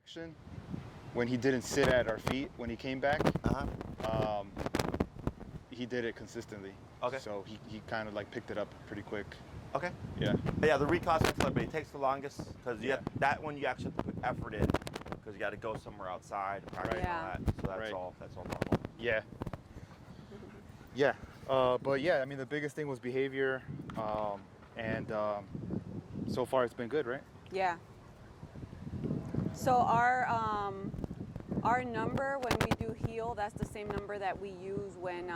Action when he didn't sit at our feet when he came back. He did it consistently. Okay. So he kind of like picked it up pretty quick. Okay. Yeah. But yeah, the recall but it takes the longest because Yeah. that one you actually have to put effort in because you got to go somewhere outside and practice Right. all that. So that's Right. all normal. Yeah. Yeah. But yeah, I mean the biggest thing was behavior, and so far it's been good, right? Yeah. So our number when we do heel, that's the same number that we use when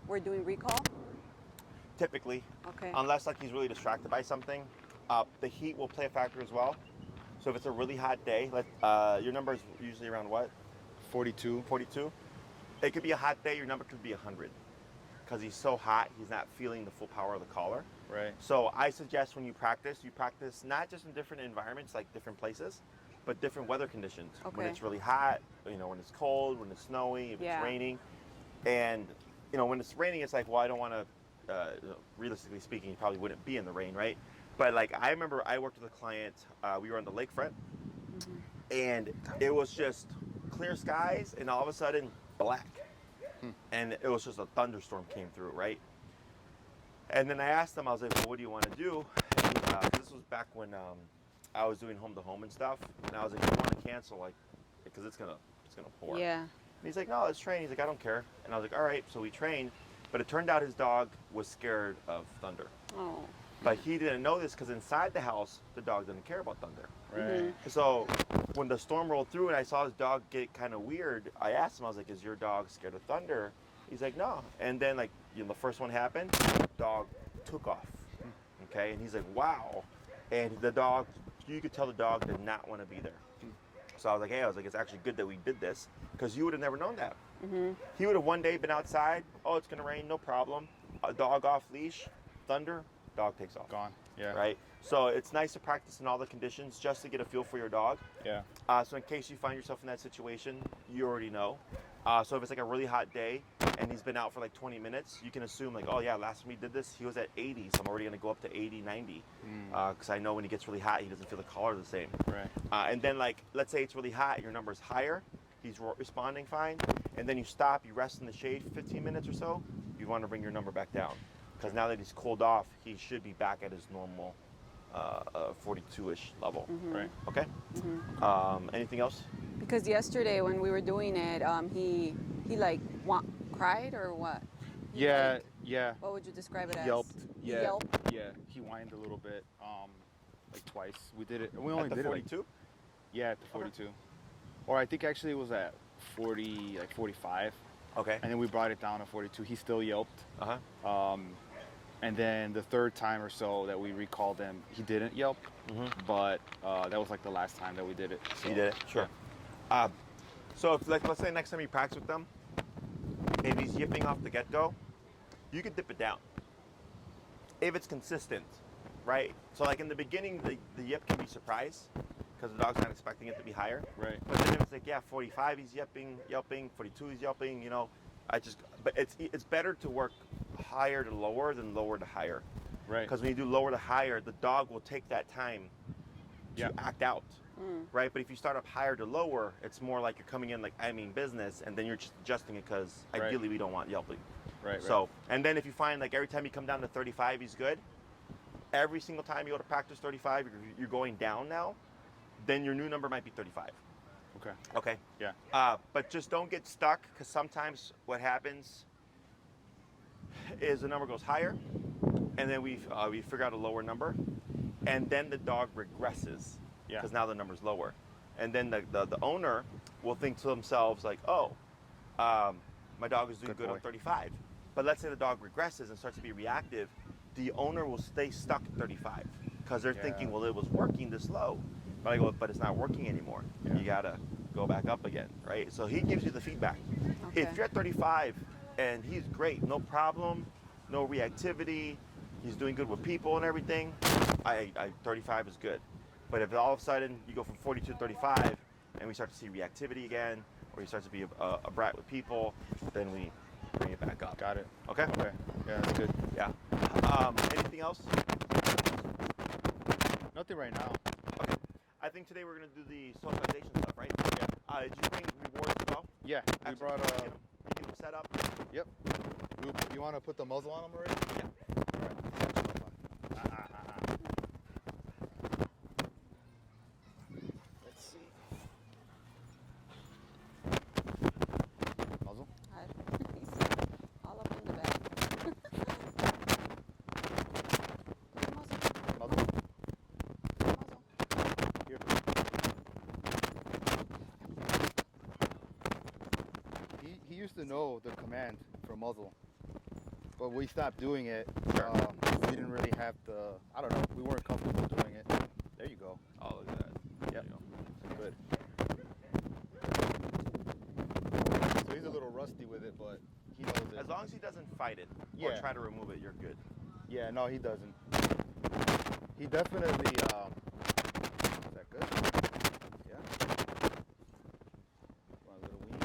we're doing recall. Typically, Okay. unless like he's really distracted by something, the heat will play a factor as well. So if it's a really hot day, your number is usually around what? 42. 42. It could be a hot day. Your number could be 100 because he's so hot. He's not feeling the full power of the collar. Right. So I suggest when you practice not just in different environments, like different places, but different weather conditions. When Okay. it's really hot, when it's cold, when it's snowy, if Yeah. it's raining. And, when it's raining, it's like, well, I don't want to, realistically speaking, you probably wouldn't be in the rain, right? But like, I remember I worked with a client, we were on the lakefront, and it was just clear skies, and all of a sudden, black. And it was just a thunderstorm came through, right? And then I asked him, I was like, well, what do you want to do? And this was back when I was doing home to home and stuff. And I was like, you want to cancel, like, because it's gonna pour. Yeah. And he's like, no, let's train. He's like, I don't care. And I was like, all right. So we trained, but it turned out his dog was scared of thunder. Oh. But he didn't know this because inside the house, the dog didn't care about thunder. Right. So when the storm rolled through and I saw his dog get kind of weird, I asked him, I was like, is your dog scared of thunder? He's like, no. And then like, the first one happened, dog took off. Okay. And he's like, wow. And the dog, you could tell the dog did not want to be there. So I was like, hey, it's actually good that we did this because you would have never known that. He would have one day been outside. Oh, it's going to rain. No problem. A dog off leash, thunder, dog takes off. Gone. Yeah. Right. So it's nice to practice in all the conditions just to get a feel for your dog. Yeah. So in case you find yourself in that situation, you already know. So if it's like a really hot day and he's been out for like 20 minutes, you can assume like, oh yeah, last time we did this, he was at 80, so I'm already gonna go up to 80, 90. Because I know when he gets really hot, he doesn't feel the collar the same. Right. And then like, let's say it's really hot, your number's higher, he's responding fine, and then you stop, you rest in the shade for 15 minutes or so, you wanna bring your number back down. Because now that he's cooled off, he should be back at his normal 42-ish level. Right. Okay? Anything else? Because yesterday when we were doing it, he like cried or what? He Yeah. like- Yeah. What would you describe it He as? yelped. He Yeah. yelped. Yeah. He whined a little bit. Like twice. We did it. We only At the did 42? it. Yeah, at the 42. Or I think actually it was at 40, like 45. Okay. And then we brought it down to 42. He still yelped. Uh-huh. And then the third time or so that we recalled him, he didn't yelp. But that was like the last time that we did it. So, You did it? Sure. So if, like, let's say next time you practice with them, if he's yipping off the get-go, you could dip it down. If it's consistent, right? So like in the beginning, the yip can be surprised because the dog's not expecting it to be higher. Right. But then if it's like, yeah, 45 he's yelping, 42 he's yelping, but it's better to work higher to lower than lower to higher. Right. Because when you do lower to higher, the dog will take that time to act out, right? But if you start up higher to lower, it's more like you're coming in like, I mean business, and then you're just adjusting it because ideally we don't want yelping. Right. So, and then if you find like every time you come down to 35, he's good. Every single time you go to practice 35, you're going down now, then your new number might be 35. Okay. Okay? Yeah. But just don't get stuck because sometimes what happens is the number goes higher, and then we figure out a lower number, and then the dog regresses because now the number's lower, and then the owner will think to themselves like, oh, my dog is doing good on 35. But let's say the dog regresses and starts to be reactive, the owner will stay stuck at 35 because they're thinking, well, it was working this low, but I go, but it's not working anymore. You gotta go back up again, right? So he gives you the feedback. Okay. If you're at 35 and he's great, no problem, no reactivity, he's doing good with people and everything, 35 is good. But if all of a sudden you go from 42 to 35 and we start to see reactivity again, or he starts to be a brat with people, then we bring it back up. Got it. Okay? Okay. Yeah, that's good. Yeah. Anything else? Nothing right now. Okay. I think today we're gonna do the socialization stuff, right? Yeah. Did you bring rewards as well? Yeah. We Excellent. brought You get them set up. Yep. You want to put the muzzle on them already? Yeah. All right. Let's see. Muzzle. He's all up in the back. Put the muzzle. Muzzle. Muzzle. Here. He used to know the command for muzzle, but we stopped doing it. Sure. We didn't really have the, I don't know, we weren't comfortable doing it. There you go. Oh, look at that. Yep. There you Good. So he's a little rusty with it, but he knows go. it. As long as he doesn't fight it or Yeah. try to remove it, you're good. Yeah, no, he doesn't. He definitely, is that good? Yeah. Want a little weenie?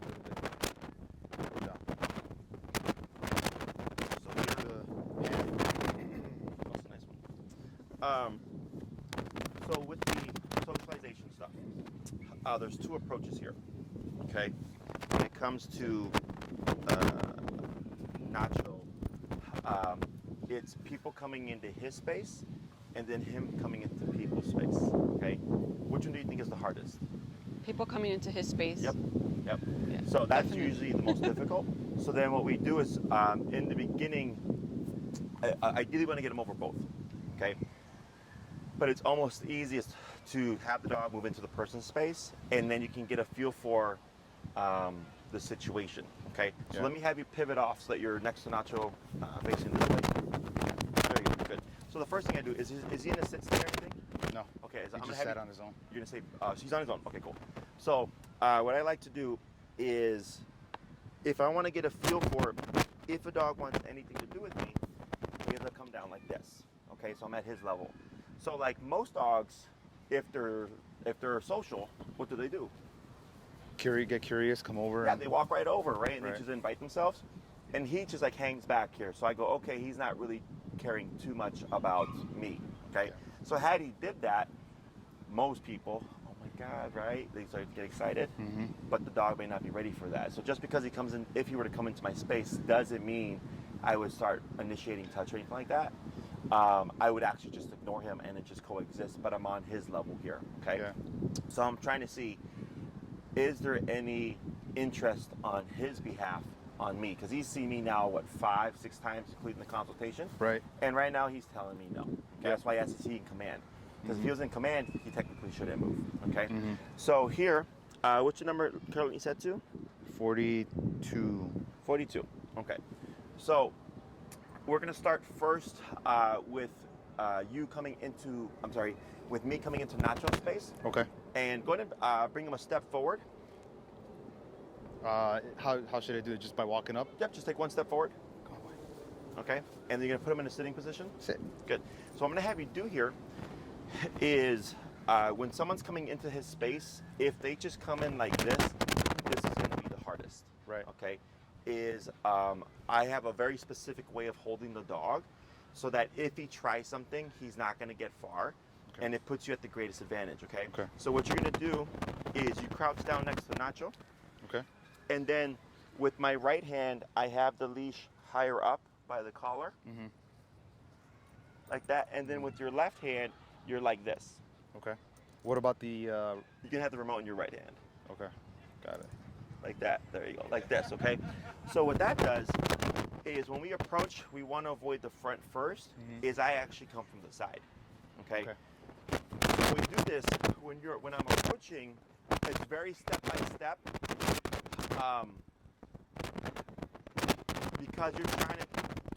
Give it a little bit. Good job. So here, Yeah. that's a nice one. So with the socialization stuff, there's two approaches here. Okay, when it comes to Nacho, it's people coming into his space, and then him coming into people's space. Okay, which one do you think is the hardest? People coming into his space. Yep. Yeah, So that's definitely. usually the most difficult. So then what we do is, in the beginning, ideally want to get them over both, okay? But it's almost easiest to have the dog move into the person's space, and then you can get a feel for the situation, okay? So Yeah. let me have you pivot off so that you're next to Nacho, facing this way. Very good, good. So the first thing I do is he in a sit stay or anything? No. Okay, He I'm gonna just have sat you, on his own. you're gonna say, so he's on his own. Okay, cool. So what I like to do is, if I want to get a feel for if a dog wants anything to do with me, we have to come down like this. Okay, so I'm at his level. So like most dogs, if they're social, what do? Get curious, come over. Yeah, and, they walk right over, right? And Right. they just invite themselves. And he just like hangs back here. So I go, okay, he's not really caring too much about me. Okay. Yeah. So had he did that, most people, oh my God, right? They start to get excited. Mm-hmm. But the dog may not be ready for that. So just because he comes in, if he were to come into my space, doesn't mean I would start initiating touch or anything like that. I would actually just ignore him and it just coexist, but I'm on his level here, okay? Yeah. So I'm trying to see, is there any interest on his behalf on me? Because he's seen me now, what, 5-6 times, including the consultation? Right. And right now he's telling me no. Okay? Yeah. That's why he has to see in command. Because if he was in command, he technically shouldn't move, okay? Mm-hmm. So here, what's your number currently set to? 42. 42. Okay. So we're going to start first with with me coming into Nacho's space. Okay. And go ahead and bring him a step forward. How should I do it? Just by walking up? Yep, just take one step forward. Go away. Okay. And then you're going to put him in a sitting position. Sit. Good. So what I'm going to have you do here is when someone's coming into his space, if they just come in like this is going to be the hardest. Right. Okay. I have a very specific way of holding the dog so that if he tries something, he's not going to get far. Okay. And it puts you at the greatest advantage, okay? Okay. So what you're going to do is you crouch down next to Nacho. Okay. And then with my right hand, I have the leash higher up by the collar. Mm-hmm. Like that. And then with your left hand, you're like this. Okay. What about the? You can have the remote in your right hand. Okay. Got it. Like that. There you go. Like this, okay? So what that does is when we approach, we want to avoid the front first, is I actually come from the side. Okay? Okay. So we do this when I'm approaching, it's very step by step. Because you're trying to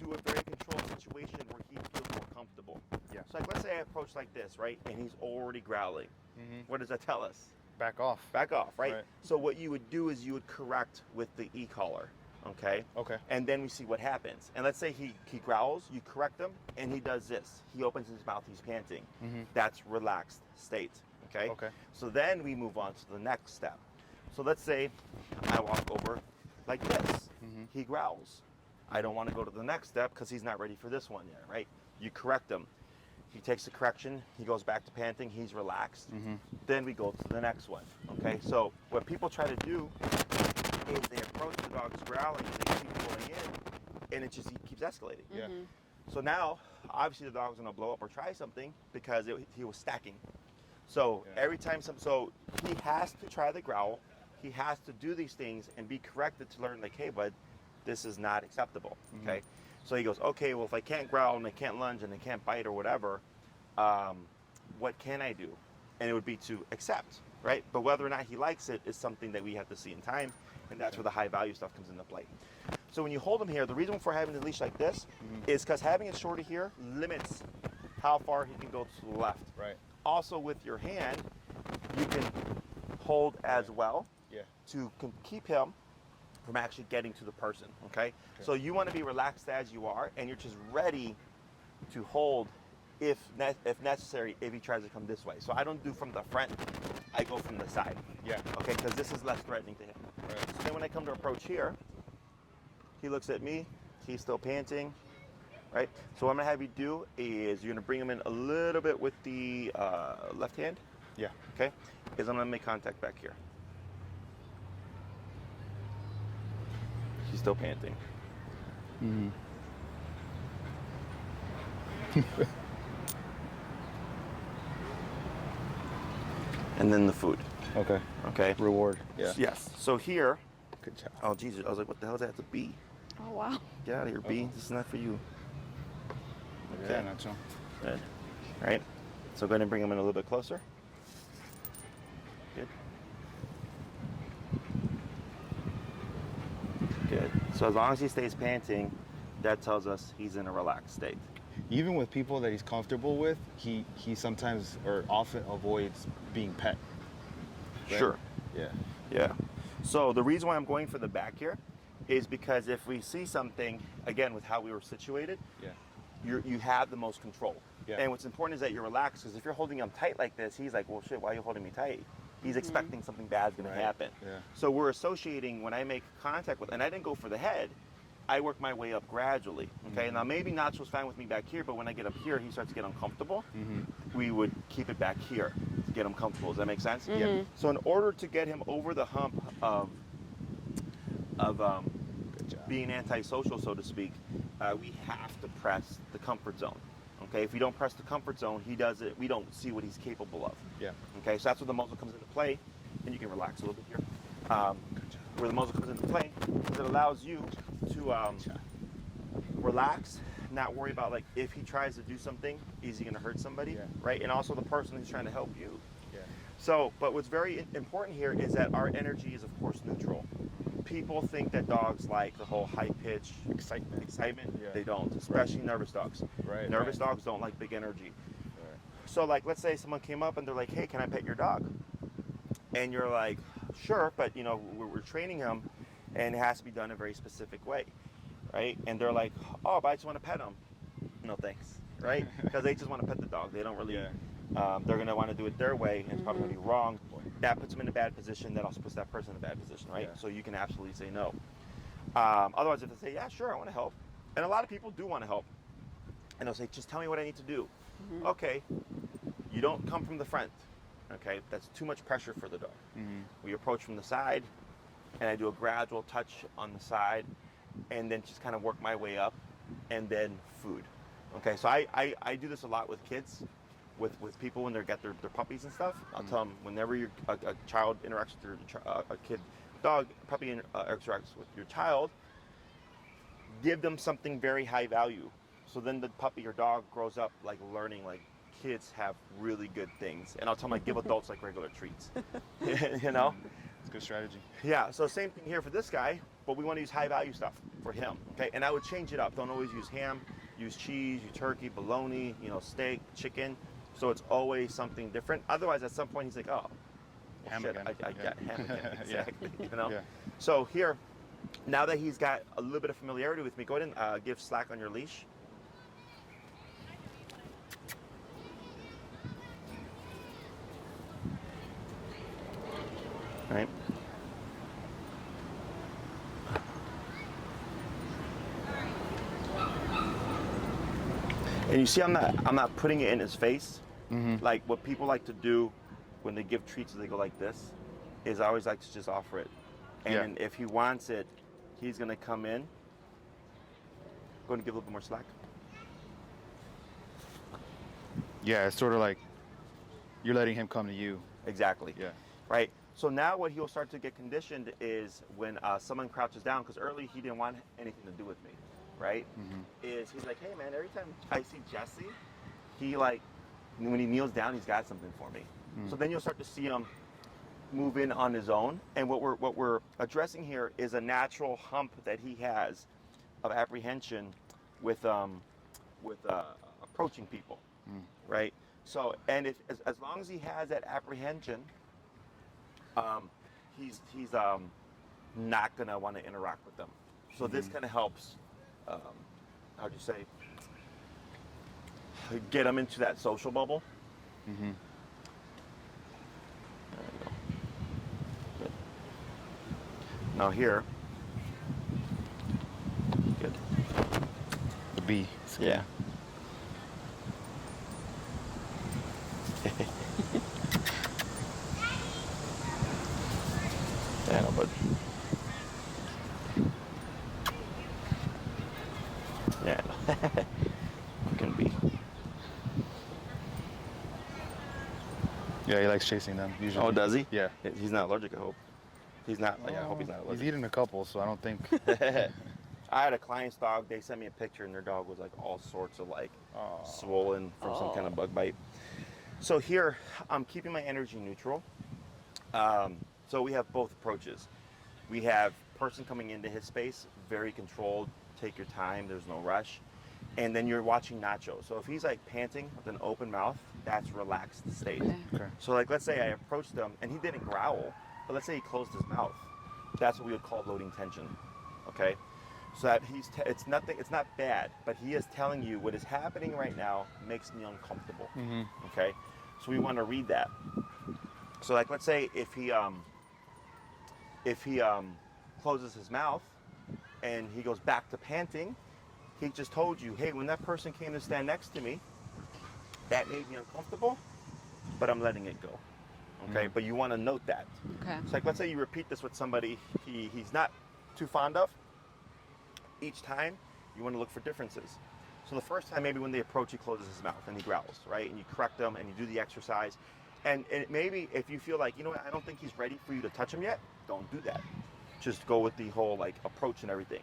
do a very controlled situation where he feels more comfortable. Yeah. So like let's say I approach like this, right? And he's already growling. Mm-hmm. What does that tell us? Back off. Back off, right? Right. So what you would do is you would correct with the e-collar, okay? Okay. And then we see what happens. And let's say he growls, you correct him, and he does this. He opens his mouth, he's panting. Mm-hmm. That's relaxed state, okay? Okay. So then we move on to the next step. So let's say I walk over like this. Mm-hmm. He growls. I don't want to go to the next step because he's not ready for this one yet, right? You correct him. he takes the correction, he goes back to panting, he's relaxed. Then we go to the next one. Okay, so what people try to do is they approach the dog's growling and they keep going in, and it just keeps escalating. Yeah. So now, obviously, the dog's gonna blow up or try something because he was stacking. So every time so he has to try the growl, he has to do these things and be corrected to learn, like, hey, bud, this is not acceptable. Okay. So he goes, okay, well, if I can't growl and I can't lunge and I can't bite or whatever, what can I do? And it would be to accept, right? But whether or not he likes it is something that we have to see in time, and that's where the high value stuff comes into play. So when you hold him here, the reason for having the leash like this is because having it shorter here limits how far he can go to the left. Right. Also, with your hand, you can hold as well to keep him from actually getting to the person, okay? So you want to be relaxed as you are, and you're just ready to hold if necessary, if he tries to come this way. So I don't do from the front, I go from the side. Yeah. Okay, because this is less threatening to him. Right. So then when I come to approach here, he looks at me, he's still panting, right? So what I'm gonna have you do is you're gonna bring him in a little bit with the left hand, Yeah. okay? Is I'm gonna make contact back here. He's still panting. And then the food, Okay. okay? Reward. Yeah. Yes. So here, Good job. oh Jesus, I was like, what the hell does that have to be? Oh wow. Get out of here, B. This is not for you. Yeah, Nacho. Good. Right? So go ahead and bring him in a little bit closer. Good. Good. So as long as he stays panting, that tells us he's in a relaxed state. Even with people that he's comfortable with, he sometimes or often avoids being pet. Right? Sure. Yeah. Yeah. So the reason why I'm going for the back here is because if we see something, again, with how we were situated, Yeah. you have the most control. Yeah. And what's important is that you're relaxed, because if you're holding him tight like this, he's like, well, shit, why are you holding me tight? He's expecting something bad's going Right. to happen. Yeah. So we're associating when I make contact with, and I didn't go for the head, I work my way up gradually. Okay. Now maybe Nacho's fine with me back here, but when I get up here, he starts to get uncomfortable. We would keep it back here to get him comfortable. Does that make sense? Yeah. So in order to get him over the hump of Good job. being antisocial, so to speak, we have to press the comfort zone. Okay, if we don't press the comfort zone, he does it. We don't see what he's capable of. Yeah. Okay, so that's where the muzzle comes into play, and you can relax a little bit here. Where the muzzle comes into play is it allows you to relax, not worry about like if he tries to do something, is he going to hurt somebody, right? And also the person who's trying to help you. Yeah. So, but what's very important here is that our energy is, of course, neutral. People think that dogs like the whole high pitch Excitement. excitement. Yeah. They don't, especially nervous dogs. Right. Nervous dogs don't like big energy. Right. So, like, let's say someone came up and they're like, "Hey, can I pet your dog?" And you're like, "Sure," but you know, we're training him, and it has to be done a very specific way, right? And they're like, "Oh, but I just want to pet him." No, thanks, right? Because they just want to pet the dog. They don't really. Yeah. They're gonna want to do it their way, and it's probably gonna be wrong. That puts them in a bad position. That also puts that person in a bad position, right? Yeah. So you can absolutely say no. Otherwise, if they say, "Yeah, sure, I want to help," and a lot of people do want to help, and they'll say, "Just tell me what I need to do." Okay, you don't come from the front. Okay, that's too much pressure for the dog. We approach from the side, and I do a gradual touch on the side, and then just kind of work my way up, and then food. Okay, so I do this a lot with kids. With people when they get their puppies and stuff, I'll tell them whenever a child interacts with a kid, dog, puppy interacts with your child, give them something very high value. So then the puppy or dog grows up like learning like kids have really good things. And I'll tell them like give adults like regular treats, you know? It's a good strategy. Yeah, so same thing here for this guy, but we want to use high value stuff for him, okay? And I would change it up. Don't always use ham, use cheese, use turkey, bologna, you know, steak, chicken. So it's always something different. Otherwise, at some point, he's like, "Oh, well, Ham shit, again." I got ham again." Yeah. Exactly. You know. Yeah. So here, now that he's got a little bit of familiarity with me, go ahead and give slack on your leash. All right. And you see, I'm not putting it in his face. Like what people like to do when they give treats, they go like this. Is I always like to just offer it, and then if he wants it, he's gonna come in. Going to give a little bit more slack. Yeah, it's sort of like you're letting him come to you. Exactly. Yeah. Right. So now what he'll start to get conditioned is when someone crouches down, because early he didn't want anything to do with me, right? Is he's like, hey man, every time I see Jesse, he like, when he kneels down, he's got something for me. So then you'll start to see him move in on his own. And what we're addressing here is a natural hump that he has of apprehension with approaching people, right? So, and if as long as he has that apprehension, he's not gonna want to interact with them. So this kind of helps. How'd you say? Get him into that social bubble. There you go. Good. Now here. Good. The B. Yeah. Yeah, no, but yeah, no. Can be. Yeah, he likes chasing them usually. Oh, does he? Yeah. He's not allergic, I hope. He's not. Yeah, I hope he's not He's allergic. eaten a couple, so I don't think. I had a client's dog. They sent me a picture, and their dog was like all sorts of like swollen from some kind of bug bite. So here, I'm keeping my energy neutral. So we have both approaches. We have person coming into his space, very controlled, take your time, there's no rush. And then you're watching Nacho. So if he's like panting with an open mouth, that's relaxed state. Okay. So like, let's say I approached him and he didn't growl, but let's say he closed his mouth. That's what we would call loading tension, okay? So that it's nothing, it's not bad, but he is telling you what is happening right now makes me uncomfortable, okay? So we want to read that. So like, let's say if he closes his mouth and he goes back to panting, he just told you, hey, when that person came to stand next to me, that made me uncomfortable, but I'm letting it go. Okay, but you want to note that. Okay. So like, let's say you repeat this with somebody he's not too fond of. Each time, you want to look for differences. So the first time, maybe when they approach, he closes his mouth and he growls, right? And you correct them and you do the exercise. And maybe if you feel like, you know what, I don't think he's ready for you to touch him yet, don't do that. Just go with the whole like approach and everything,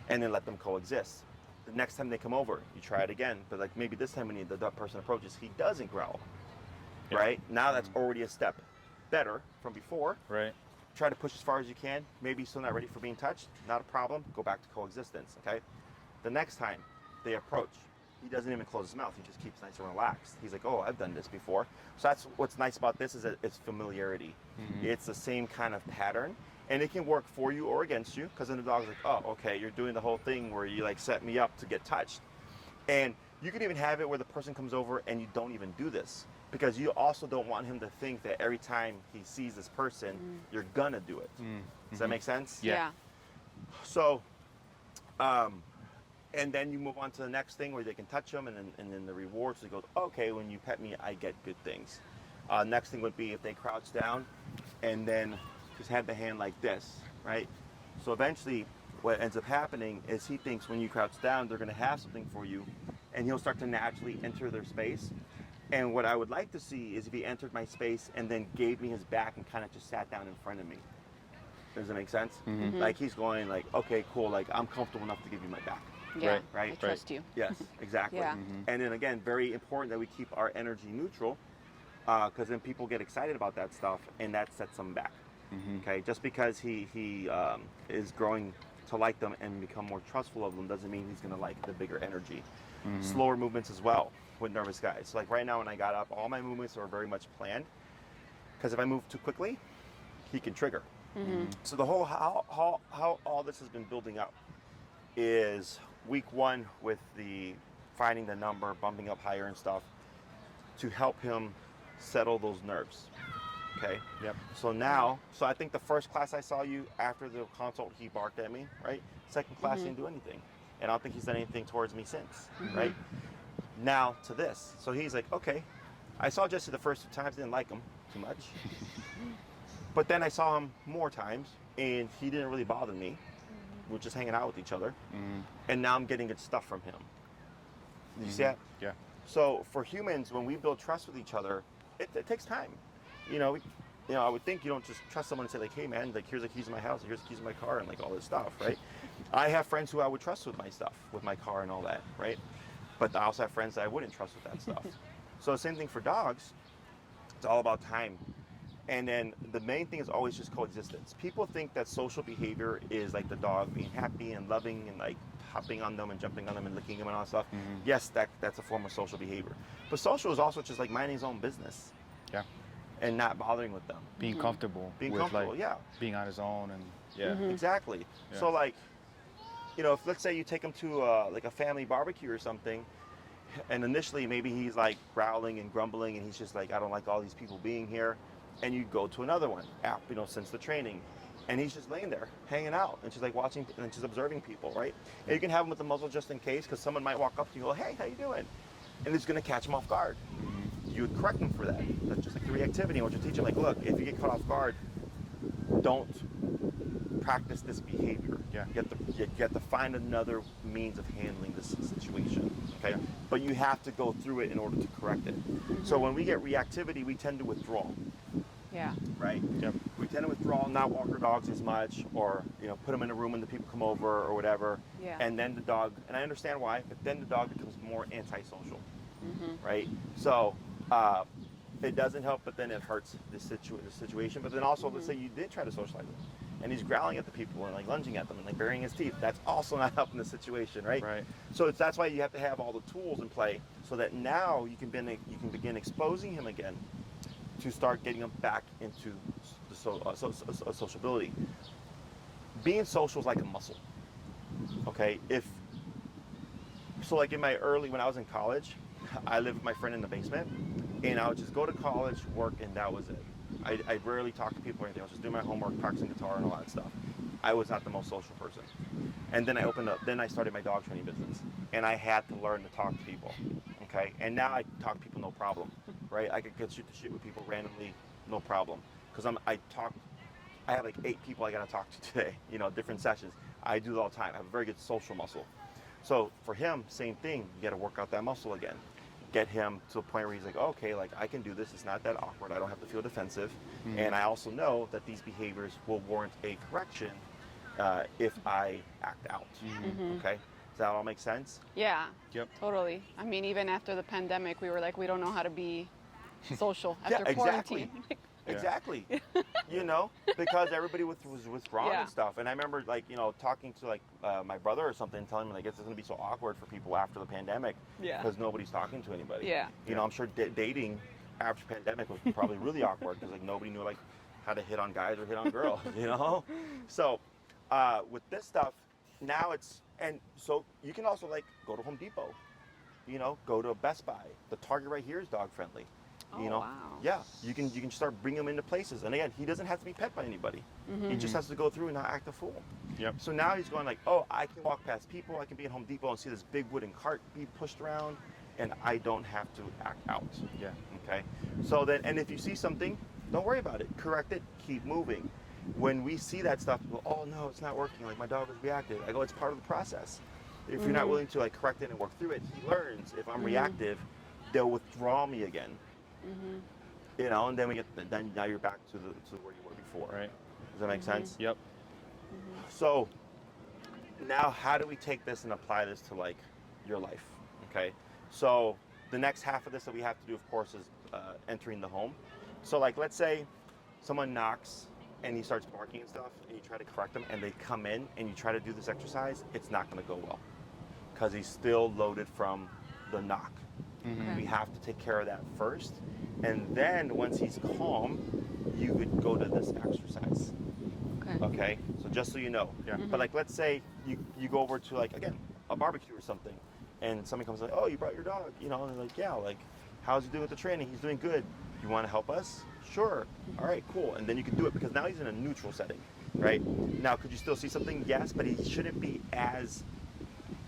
and then let them coexist. The next time they come over, you try it again, but like maybe this time when the person approaches, he doesn't growl, right? Now that's already a step better from before. Right. Try to push as far as you can. Maybe he's still not ready for being touched. Not a problem. Go back to coexistence, okay? The next time they approach, he doesn't even close his mouth. He just keeps nice and relaxed. He's like, oh, I've done this before. So that's what's nice about this is that it's familiarity. It's the same kind of pattern. And it can work for you or against you, because then the dog's like, oh, okay, you're doing the whole thing where you like set me up to get touched. And you can even have it where the person comes over and you don't even do this, because you also don't want him to think that every time he sees this person, you're gonna do it. Does that make sense? Yeah. So, and then you move on to the next thing where they can touch him, and then the rewards, he goes, okay, when you pet me, I get good things. Next thing would be if they crouch down and then just have the hand like this, right? So eventually what ends up happening is he thinks when you crouch down, they're gonna have something for you, and he'll start to naturally enter their space. And what I would like to see is if he entered my space and then gave me his back and kind of just sat down in front of me. Does that make sense? Like he's going like, okay, cool, like I'm comfortable enough to give you my back. Yeah. Right? I trust you. Yes, exactly. Yeah. And then again, very important that we keep our energy neutral, because then people get excited about that stuff and that sets them back. Okay, just because he is growing to like them and become more trustful of them doesn't mean he's gonna like the bigger energy. Slower movements as well with nervous guys. So like right now when I got up, all my movements are very much planned, because if I move too quickly, he can trigger. So the whole how all this has been building up is week one with the finding the number, bumping up higher and stuff to help him settle those nerves. Okay. Yep. So now, so I think the first class I saw you after the consult, he barked at me, right? Second class, he didn't do anything, and I don't think he's done anything towards me since, right? Now to this. So he's like, okay, I saw Jesse the first 2 times, didn't like him too much. But then I saw him more times, and he didn't really bother me. We were just hanging out with each other. And now I'm getting good stuff from him. Did you see that? Yeah. So for humans, when we build trust with each other, it takes time. You know, I would think you don't just trust someone and say like, hey man, like here's the keys to my house, here's the keys to my car, and like all this stuff, right? I have friends who I would trust with my stuff, with my car and all that, right? But I also have friends that I wouldn't trust with that stuff. So the same thing for dogs. It's all about time. And then the main thing is always just coexistence. People think that social behavior is like the dog being happy and loving and like hopping on them and jumping on them and licking them and all that stuff. Yes, that's a form of social behavior. But social is also just like minding his own business. Yeah. And not bothering with them. Being comfortable. Being with, comfortable, like, yeah. Being on his own and yeah. Exactly. Yeah. So like, you know, if let's say you take him to like a family barbecue or something, and initially maybe he's like growling and grumbling and he's just like, I don't like all these people being here. And you go to another one, you know, since the training, and he's just laying there, hanging out, and she's like watching, and she's observing people, right? And you can have him with the muzzle just in case, because someone might walk up to you and go, hey, how you doing? And it's gonna catch him off guard. You would correct him for that. That's just like the reactivity. What you're teaching, like, look, if you get caught off guard, don't practice this behavior. Yeah. You have to find another means of handling this situation, okay? Yeah. But you have to go through it in order to correct it. So when we get reactivity, we tend to withdraw. Yeah. Right? Yep. We tend to withdraw, not walk our dogs as much, or you know, put them in a room when the people come over or whatever. Yeah. And then the dog, and I understand why, but then the dog becomes more antisocial. Right? So it doesn't help, but then it hurts the situation. But then also, let's say you did try to socialize him, and he's growling at the people and like lunging at them and like burying his teeth. That's also not helping the situation, right? Right. So that's why you have to have all the tools in play, so that now you can begin exposing him again, to start getting them back into the sociability. Being social is like a muscle. Okay, so like when I was in college, I lived with my friend in the basement, and I would just go to college, work, and that was it. I rarely talked to people or anything. I was just doing my homework, practicing guitar, and all that stuff. I was not the most social person. And then I started my dog training business, and I had to learn to talk to people. Okay, and now I talk to people no problem, right? I could shoot the shit with people randomly, no problem, because I have like 8 people I gotta talk to today, you know, different sessions. I do it all the time. I have a very good social muscle. So for him, same thing. You gotta work out that muscle again. Get him to a point where he's like, okay, like I can do this. It's not that awkward. I don't have to feel defensive. And I also know that these behaviors will warrant a correction if I act out. Okay. Does that all make sense? Yeah. Yep. Totally. I mean, even after the pandemic, we were like, we don't know how to be social Yeah, after exactly. quarantine. Exactly. You know, because everybody was withdrawn Yeah. and stuff. And I remember, like, you know, talking to like my brother or something, telling him like it's going to be so awkward for people after the pandemic Yeah. because nobody's talking to anybody. Yeah. You know, I'm sure dating after pandemic was probably really awkward because like nobody knew like how to hit on guys or hit on girls. You know, so with this stuff now and so you can also like go to Home Depot. You know, go to a Best Buy. The Target right here is dog friendly. You know, wow. yeah, you can start bringing him into places. And again, he doesn't have to be pet by anybody. He just has to go through and not act a fool. Yep. So now he's going like, oh, I can walk past people. I can be at Home Depot and see this big wooden cart be pushed around, and I don't have to act out. Yeah. Okay. So then, and if you see something, don't worry about it. Correct it. Keep moving. When we see that stuff, we go, oh no, it's not working. Like my dog is reactive. I go, it's part of the process. If you're not willing to like correct it and work through it, he learns. If I'm reactive, they'll withdraw me again. You know, and then then now you're back to where you were before. Right. Does that make sense? Yep. So now how do we take this and apply this to like your life? Okay. So the next half of this that we have to do, of course, is entering the home. So like, let's say someone knocks and he starts barking and stuff, and you try to correct them, and they come in and you try to do this exercise, it's not going to go well because he's still loaded from the knock. Okay. We have to take care of that first, and then once he's calm, you would go to this exercise. Okay. Okay, so just so you know. Yeah. But like, let's say you go over to like, again, a barbecue or something, and somebody comes like, oh, you brought your dog, you know, and they're like, yeah, like, how's he doing with the training? He's doing good. You want to help us? Sure. All right, cool. And then you can do it because now he's in a neutral setting, right? Now, could you still see something? Yes, but he shouldn't be as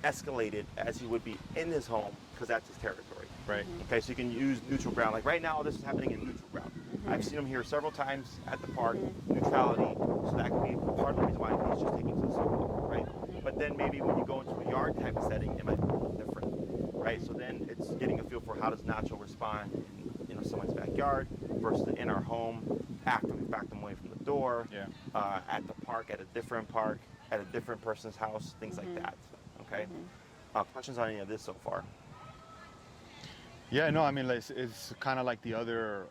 escalated as he would be in his home because that's his territory. Right. Okay, so you can use neutral ground. Like right now, this is happening in neutral ground. I've seen him here several times at the park, neutrality, so that could be part of the reason why he's just taking to the circle, right? But then maybe when you go into a yard type of setting, it might be a little different, right? So then it's getting a feel for how does Nacho respond in, someone's backyard versus in our home after we've backed them away from the door, Yeah. at the park, at a different park, at a different person's house, things like that, okay? Questions on any of this so far? Yeah, no, I mean, it's kind of like the other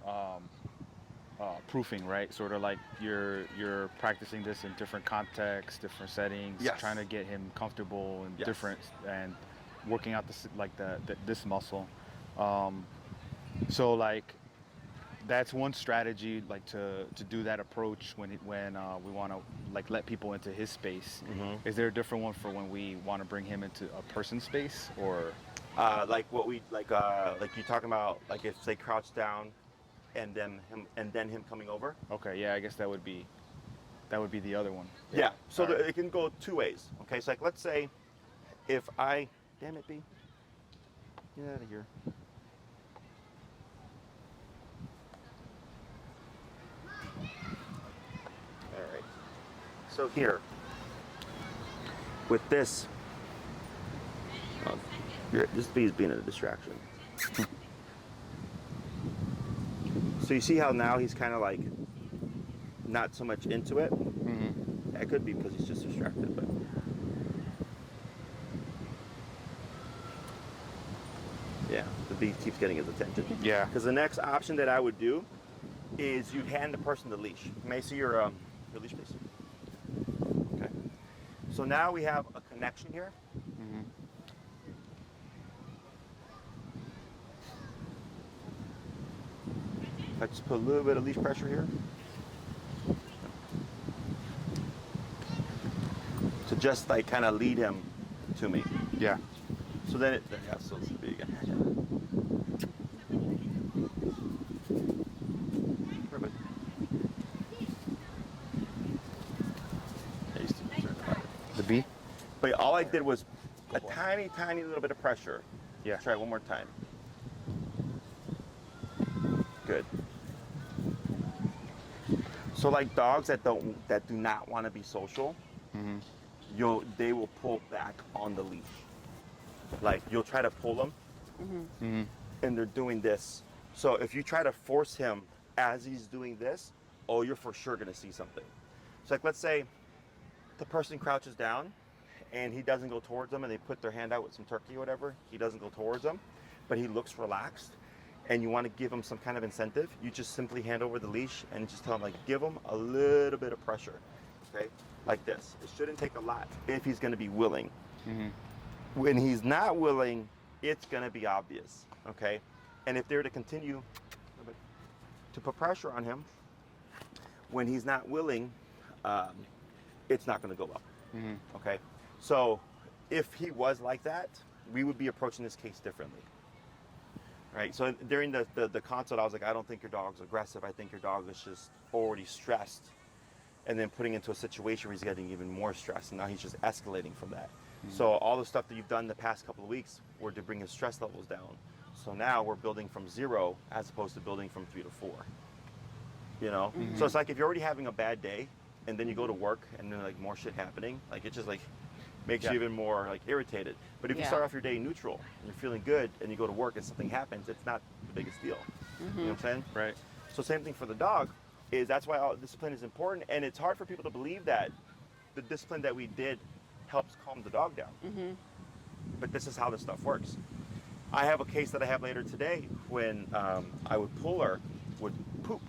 proofing, right? Sort of like you're practicing this in different contexts, different settings, Yes. trying to get him comfortable and Yes. different, and working out this like this muscle. So like that's one strategy, like to do that approach when we want to like let people into his space. Is there a different one for when we want to bring him into a person's space, or? Like what we like you're talking about, like if they crouch down, and then him coming over. Okay, yeah, I guess that would be the other one. Yeah. So All right. it can go two ways. Okay. So like let's say, if I, damn it, B, get out of here. All right. So here, with this, this bee is being a distraction. So you see how now he's kind of like not so much into it? That could be because he's just distracted, but. Yeah, the bee keeps getting his attention. Yeah. Because the next option that I would do is you hand the person the leash. May I see your leash, please? Okay. So now we have a connection here. I just put a little bit of leash pressure here. To just like kind of lead him to me. Yeah. So then yeah, so it's the bee again. Perfect. I used to turn about it. The bee. But all I did was a tiny, tiny little bit of pressure. Yeah. Let's try it one more time. Good. So like dogs that do not want to be social, they will pull back on the leash. Like you'll try to pull them, and they're doing this. So if you try to force him as he's doing this, oh, you're for sure gonna see something. So like let's say the person crouches down, and he doesn't go towards them, and they put their hand out with some turkey or whatever. He doesn't go towards them, but he looks relaxed. And you want to give him some kind of incentive, you just simply hand over the leash and just tell him, like, give him a little bit of pressure, okay? Like this. It shouldn't take a lot if he's going to be willing. When he's not willing, it's going to be obvious, okay? And if they're to continue to put pressure on him, when he's not willing, it's not going to go well, okay? So if he was like that, we would be approaching this case differently. Right, so during the consult, I was like, I don't think your dog's aggressive. I think your dog is just already stressed, and then putting into a situation where he's getting even more stressed, and now he's just escalating from that. So all the stuff that you've done the past couple of weeks were to bring his stress levels down. So now we're building from 0 as opposed to building from 3 to 4. You know, so it's like if you're already having a bad day, and then you go to work, and then like more shit happening, like it just like makes you even more like irritated. But if you start off your day neutral and you're feeling good and you go to work and something happens, it's not the biggest deal. You know what I'm saying? Right. So same thing for the dog, is that's why all discipline is important, and it's hard for people to believe that the discipline that we did helps calm the dog down. But this is how this stuff works. I have a case that I have later today when I would pull her, would poop.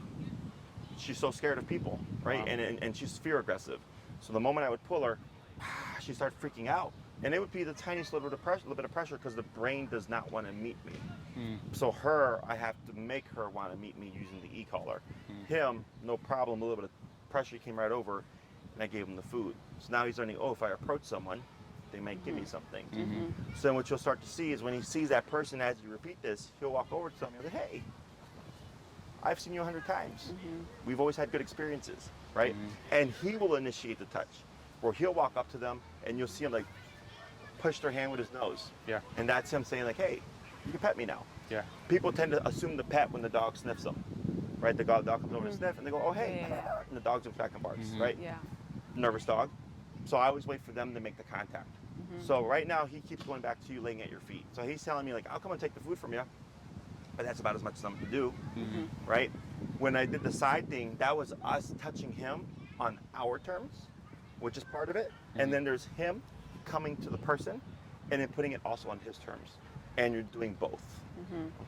She's so scared of people, right? And she's fear aggressive. So the moment I would pull her, she started freaking out, and it would be the tiniest little bit of pressure because the brain does not want to meet me. So I have to make her want to meet me using the e-collar. Him, no problem, a little bit of pressure, he came right over, and I gave him the food. So now he's learning, oh, if I approach someone, they might give me something. So then what you'll start to see is when he sees that person, as you repeat this, he'll walk over to someone and be like, hey, I've seen you 100 times. We've always had good experiences, right? And he will initiate the touch, where he'll walk up to them and you'll see him like push their hand with his nose. Yeah. And that's him saying like, hey, you can pet me now. Yeah. People tend to assume the pet when the dog sniffs them, right? The dog comes over to sniff, and they go, oh, hey. Yeah. And the dog jumps back and barks, right? Yeah. Nervous dog. So I always wait for them to make the contact. So right now, he keeps going back to you laying at your feet. So he's telling me, like, I'll come and take the food from you. But that's about as much as I'm going to do, right? When I did the side thing, that was us touching him on our terms, which is part of it. And then there's him coming to the person and then putting it also on his terms. And you're doing both,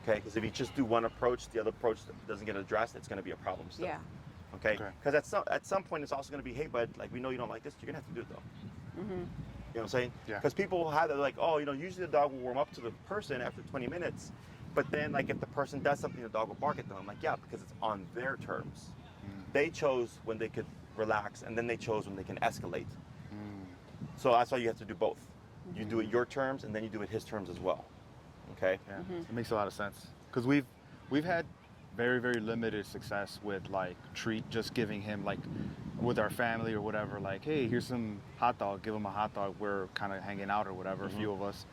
okay? Because if you just do one approach, the other approach doesn't get addressed, it's going to be a problem still. Yeah. Okay? Because at some point, it's also going to be, hey, bud, like, we know you don't like this, you're going to have to do it, though. You know what I'm saying? Yeah. Because people will have it like, oh, you know, usually the dog will warm up to the person after 20 minutes. But then, like, if the person does something, the dog will bark at them. I'm like, yeah, because it's on their terms. They chose when they could relax, and then they chose when they can escalate. So that's why you have to do both. You do it your terms, and then you do it his terms as well. Okay? Yeah. It makes a lot of sense. Because we've had very, very limited success with, like, just giving him, like, with our family or whatever, like, hey, here's some hot dog, give him a hot dog. We're kind of hanging out or whatever, a few of us.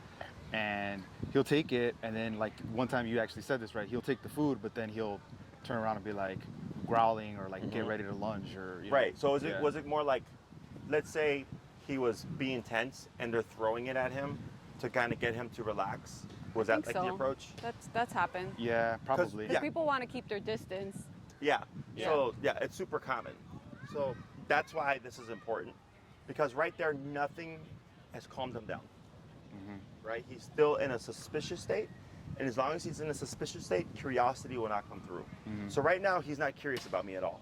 And he'll take it, and then, like, one time you actually said this, right? He'll take the food, but then he'll turn around and be like growling or like get ready to lunge or you know. Right. So was it more like, let's say he was being tense and they're throwing it at him to kind of get him to relax? Was that like the approach? That's happened. Yeah, probably. Because people want to keep their distance. Yeah. So yeah, it's super common. So that's why this is important, because right there, nothing has calmed him down. Right? He's still in a suspicious state. And as long as he's in a suspicious state, curiosity will not come through. So right now, he's not curious about me at all.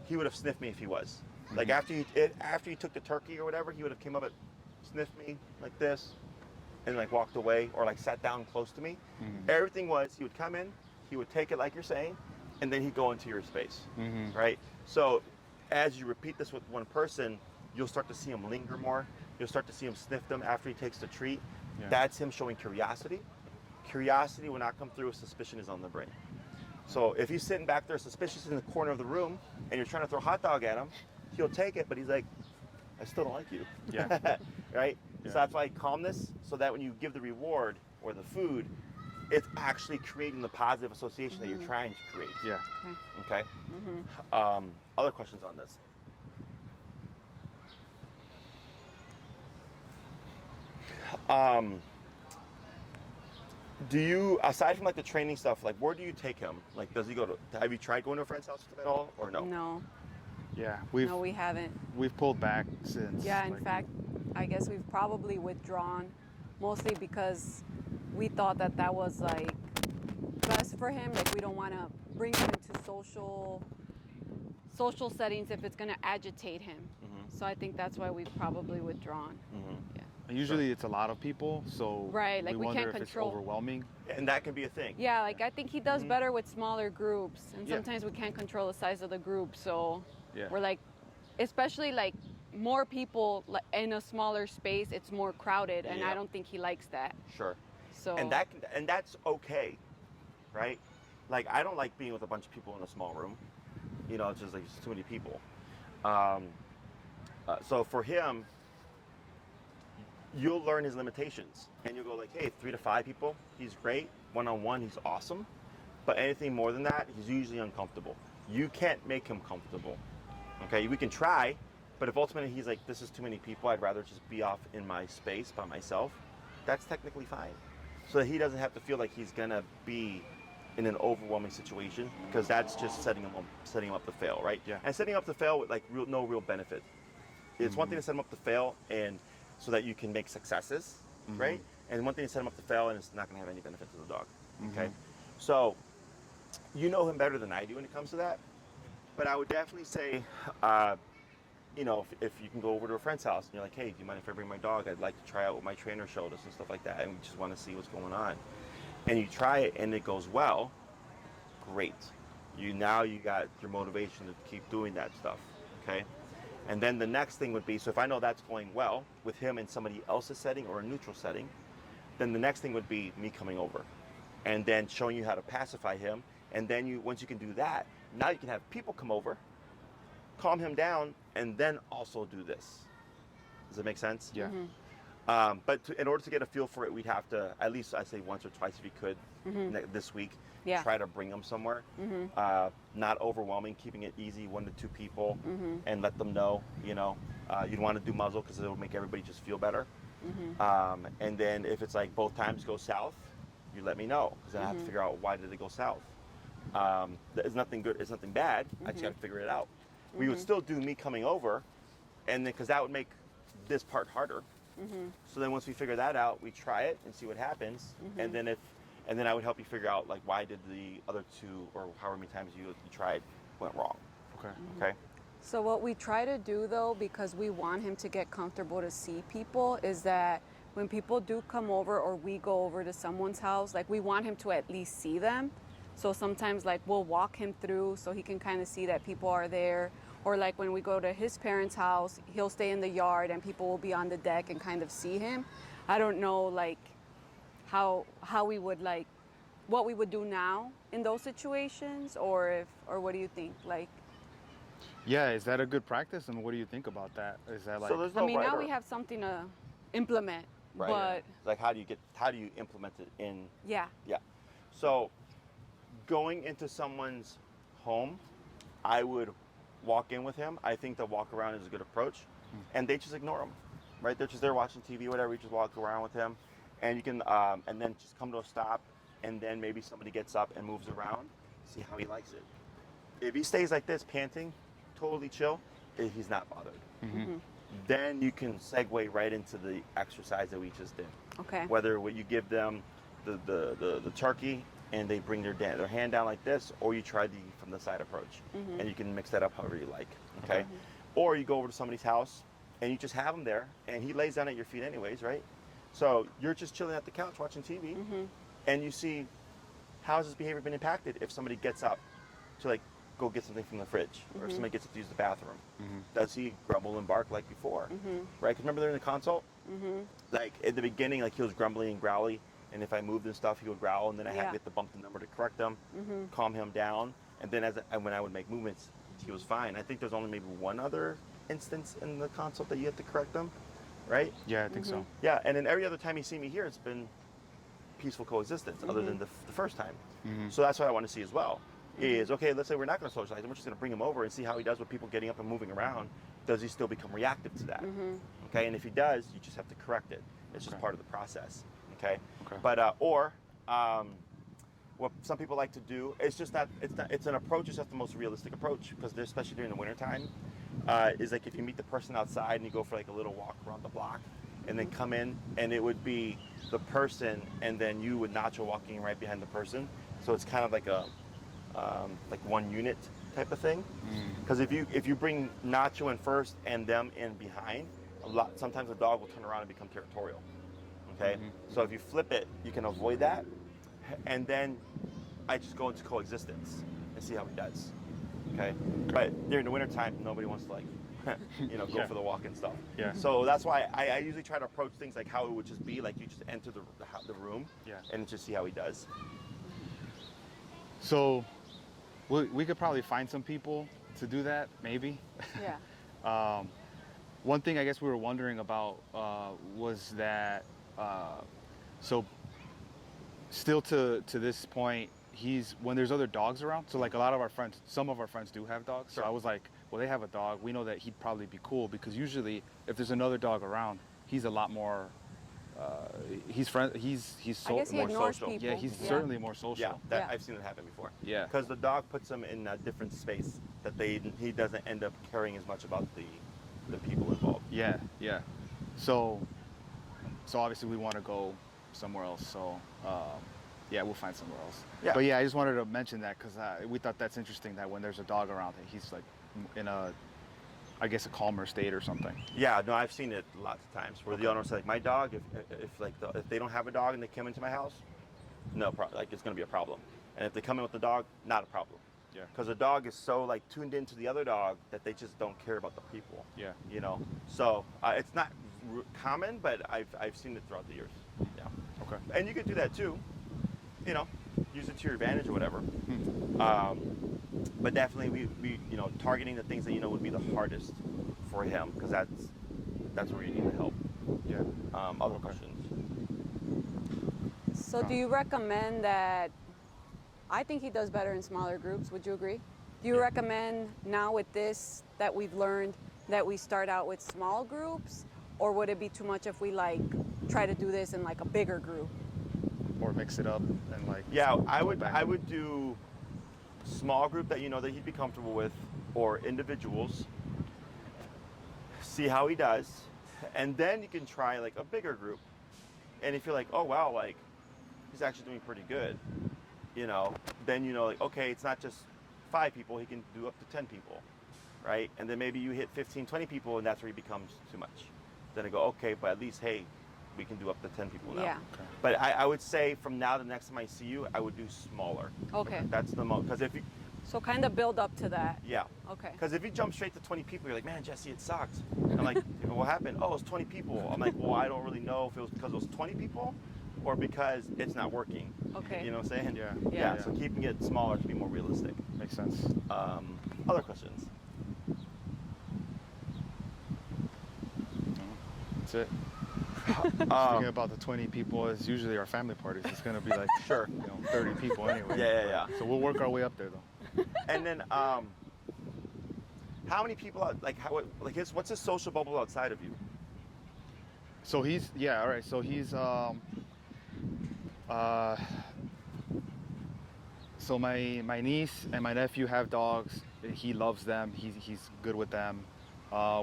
He would have sniffed me if he was. Like after you took the turkey or whatever, he would have came up and sniffed me like this and like walked away or like sat down close to me. Everything was, he would come in, he would take it like you're saying, and then he'd go into your space, right? So as you repeat this with one person, you'll start to see him linger more. You'll start to see him sniff them after he takes the treat. That's him showing curiosity. Curiosity will not come through if suspicion is on the brain. So if he's sitting back there suspicious in the corner of the room and you're trying to throw a hot dog at him, he'll take it, but he's like, I still don't like you. Yeah. Right? So that's why calmness, so that when you give the reward or the food, it's actually creating the positive association that you're trying to create. Yeah. Okay? Other questions on this? Do you, aside from like the training stuff, like where do you take him? Like, does he go to, have you tried going to a friend's house with him at all or no? No. Yeah. No, we haven't. We've pulled back since. Yeah, in fact, I guess we've probably withdrawn, mostly because we thought that that was like best for him. Like we don't want to bring him into social settings if it's going to agitate him. So I think that's why we've probably withdrawn. Yeah. Usually it's a lot of people, so Right, like we wonder can't if control. it's overwhelming. And that can be a thing. Yeah, like I think he does better with smaller groups, and sometimes we can't control the size of the group. So we're like, especially like more people in a smaller space, it's more crowded, and I don't think he likes that. Sure. So And that's okay, right? Like I don't like being with a bunch of people in a small room. You know, it's just like it's too many people. So for him, you'll learn his limitations, and you'll go like, hey, 3 to 5 people, he's great. One-on-one, he's awesome. But anything more than that, he's usually uncomfortable. You can't make him comfortable. Okay, we can try, but if ultimately he's like, this is too many people, I'd rather just be off in my space by myself, that's technically fine. So that he doesn't have to feel like he's gonna be in an overwhelming situation, because that's just setting him up to fail, right? Yeah. And setting him up to fail with like no real benefit. It's one thing to set him up to fail and so that you can make successes, right? And one thing to set him up to fail and it's not gonna have any benefit to the dog, okay? So, you know him better than I do when it comes to that, but I would definitely say, you know, if you can go over to a friend's house and you're like, hey, do you mind if I bring my dog? I'd like to try out what my trainer showed us and stuff like that, and we just wanna see what's going on. And you try it and it goes well, great. Now you got your motivation to keep doing that stuff, okay? And then the next thing would be, so if I know that's going well with him in somebody else's setting or a neutral setting, then the next thing would be me coming over and then showing you how to pacify him. And then once you can do that, now you can have people come over, calm him down, and then also do this. Does that make sense? Yeah. But in order to get a feel for it, we'd have to, at least I say once or twice if you could, this week, Yeah. try to bring them somewhere. Not overwhelming, keeping it easy, 1 to 2 people, and let them know, you'd want to do muzzle because it'll make everybody just feel better. And then if it's like both times go south, you let me know, because then I have to figure out why did it go south. It's nothing good, it's nothing bad, I just got to figure it out. We would still do me coming over, and then because that would make this part harder. So then once we figure that out, we try it and see what happens, and then I would help you figure out like why did the other 2 or however many times you tried went wrong. Okay. Okay. So what we try to do though, because we want him to get comfortable to see people, is that when people do come over or we go over to someone's house, like we want him to at least see them. So sometimes like we'll walk him through so he can kind of see that people are there. Or like when we go to his parents' house, he'll stay in the yard and people will be on the deck and kind of see him. I don't know like how we would like, what we would do now in those situations, or what do you think? Like, Yeah, is that a good practice? And what do you think about that? Is that like? So there's no I mean, right now or- we have something to implement, right. but Like how do you implement it in? yeah. Yeah. So going into someone's home, I would walk in with him. I think the walk around is a good approach, and they just ignore him, right? They're just there watching TV, whatever. You just walk around with him, and you can, and then just come to a stop, and then maybe somebody gets up and moves around, see how he likes it. If he stays like this, panting, totally chill, he's not bothered. Then you can segue right into the exercise that we just did. Okay. Whether you give them the turkey and they bring their hand down like this, or you try the from the side approach, and you can mix that up however you like. Okay. Or you go over to somebody's house and you just have him there, and he lays down at your feet anyways, right? So you're just chilling at the couch watching TV, and you see how has his behavior been impacted if somebody gets up to like go get something from the fridge, or if somebody gets up to use the bathroom. Does he grumble and bark like before? Right? Because remember they're in the consult. Like at the beginning, like he was grumbly and growly, and if I moved and stuff, he would growl, and then I had to get the bump the number to correct him, calm him down, and then when I would make movements, he was fine. I think there's only maybe one other instance in the consult that you have to correct them, right? Yeah, I think so. Yeah, and then every other time you see me here, it's been peaceful coexistence, other than the first time. So that's what I want to see as well. Is okay. Let's say we're not going to socialize, and we're just going to bring him over and see how he does with people getting up and moving around. Does he still become reactive to that? Okay, and if he does, you just have to correct it. It's just part of the process. Okay. But what some people like to do, it's an approach. It's just the most realistic approach, because especially during the wintertime, is like if you meet the person outside and you go for like a little walk around the block, and then come in, and it would be the person, and then you with Nacho walking right behind the person. So it's kind of like a like one unit type of thing. Because if you bring Nacho in first and them in behind, sometimes the dog will turn around and become territorial. Okay, so if you flip it, you can avoid that, and then I just go into coexistence and see how he does. Okay, but during the wintertime, nobody wants to like, go for the walk and stuff. Yeah. So that's why I usually try to approach things like how it would just be, like you just enter the room, and just see how he does. So we could probably find some people to do that, maybe. Yeah. One thing I guess we were wondering about was that, so still to this point, when there's other dogs around, so like some of our friends do have dogs. So I was like, well, they have a dog. We know that he'd probably be cool, because usually if there's another dog around, he's a lot more, he's I guess he more ignores social. people. Yeah, he's certainly more social. Yeah, I've seen it happen before. Yeah. Because the dog puts him in a different space that he doesn't end up caring as much about the people involved. Yeah. So obviously we want to go somewhere else. So we'll find somewhere else. Yeah. But yeah, I just wanted to mention that, because we thought that's interesting that when there's a dog around, he's like in a calmer state or something. Yeah, no, I've seen it lots of times where the owner's like, my dog, if they don't have a dog and they come into my house, no problem. Like it's going to be a problem. And if they come in with the dog, not a problem. Yeah. Because the dog is so like tuned into the other dog that they just don't care about the people. Yeah. So it's not common, but I've seen it throughout the years. Yeah. Okay. And you could do that too. Use it to your advantage or whatever. But definitely we targeting the things that would be the hardest for him, because that's where you need the help. Yeah. Other Okay. questions? So do you recommend that? I think he does better in smaller groups. Would you agree? Do you recommend now with this that we've learned that we start out with small groups, or would it be too much if we like try to do this in like a bigger group? Or mix it up and like. Yeah, I go would back I and- would do small group that you know that he'd be comfortable with, or individuals. See how he does, and then you can try like a bigger group. And if you're like, oh wow, like he's actually doing pretty good, you know, then you know like okay, it's not just 5 people, he can do up to 10 people, right? And then maybe you hit 15, 20 people, and that's where he becomes too much. Then I go, okay, but at least hey, we can do up to 10 people now. Yeah. Okay. But I would say from now to the next time I see you, I would do smaller. Okay. That's the most, because if you, So kind of build up to that. yeah. Okay. Because if you jump straight to 20 people, you're like, man, Jesse, it sucked. I'm like, what happened? Oh, it's 20 people. I'm like, well, I don't really know if it was because it was 20 people or because it's not working. Okay. You know what I'm saying? Yeah. Yeah. So keeping it smaller to be more realistic. Makes sense. Other questions? That's it. Speaking about the 20 people, it's usually our family parties. It's gonna be like Sure. 30 people anyway. Yeah. So we'll work our way up there though. And then, how many people, what's his social bubble outside of you? So he's all right. So he's so my niece and my nephew have dogs. He loves them. He's good with them.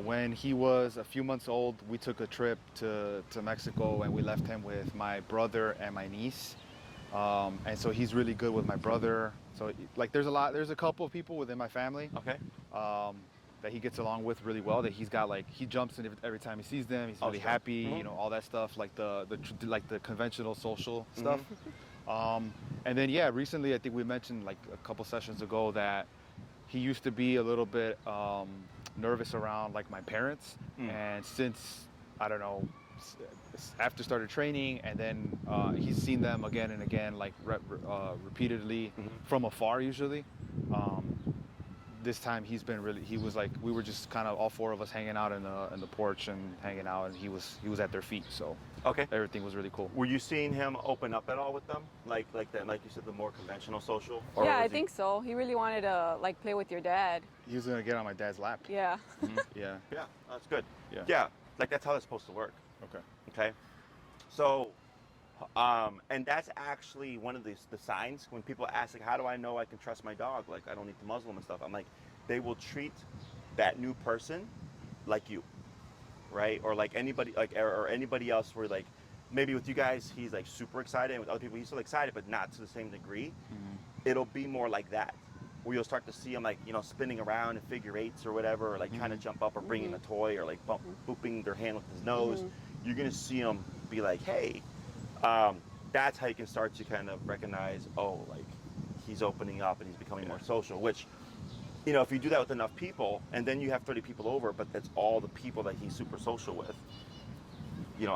When he was a few months old, we took a trip to Mexico and we left him with my brother and my niece. And so he's really good with my brother. So like there's a couple of people within my family Okay. that he gets along with really well, that he's got like, he jumps in every time he sees them. He's really sure. happy, Mhm. all that stuff, like the conventional social stuff. And then, yeah, recently, I think we mentioned like a couple sessions ago that he used to be a little bit nervous around like my parents. And since, I don't know, after started training, and then he's seen them again and again, like repeatedly from afar usually. This time he was like, we were just kind of all 4 of us hanging out in the porch and hanging out, and he was at their feet, so Okay. everything was really cool. Were you seeing him open up at all with them? Like that, like you said, the more conventional social? Or Yeah, I was he- think so. He really wanted to like play with your dad. He was gonna get on my dad's lap. Yeah. Yeah. Yeah, that's good. Yeah. Yeah, like that's how it's supposed to work. Okay. Okay. So, and that's actually one of the signs when people ask, like, how do I know I can trust my dog? Like, I don't need to muzzle him and stuff. I'm like, they will treat that new person like you, right? Or like anybody, like, or anybody else where, like, maybe with you guys, he's like super excited, and with other people, he's still excited, but not to the same degree. It'll be more like that, where you'll start to see him like, spinning around in figure 8s or whatever, or like trying to jump up or bringing a toy, or like booping their hand with his nose. You're gonna see him be like, hey, that's how you can start to kind of recognize, oh, like he's opening up and he's becoming more social, which, if you do that with enough people, and then you have 30 people over, but that's all the people that he's super social with,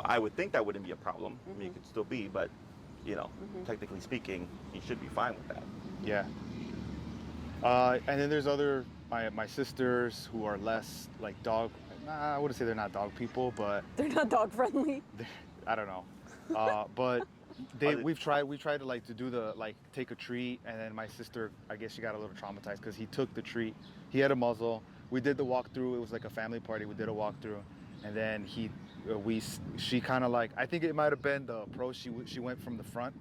I would think that wouldn't be a problem. I mean, it could still be, but, technically speaking, he should be fine with that. Yeah. And then there's my sisters who are less like dog. I wouldn't say they're not dog people, but They're not dog friendly. I don't know. But we've tried to like to do the like take a treat, and then my sister, I guess she got a little traumatized because he took the treat. He had a muzzle. We did the walkthrough. It was like a family party. We did a walkthrough, and then she kind of like, I think it might have been the approach. She went from the front,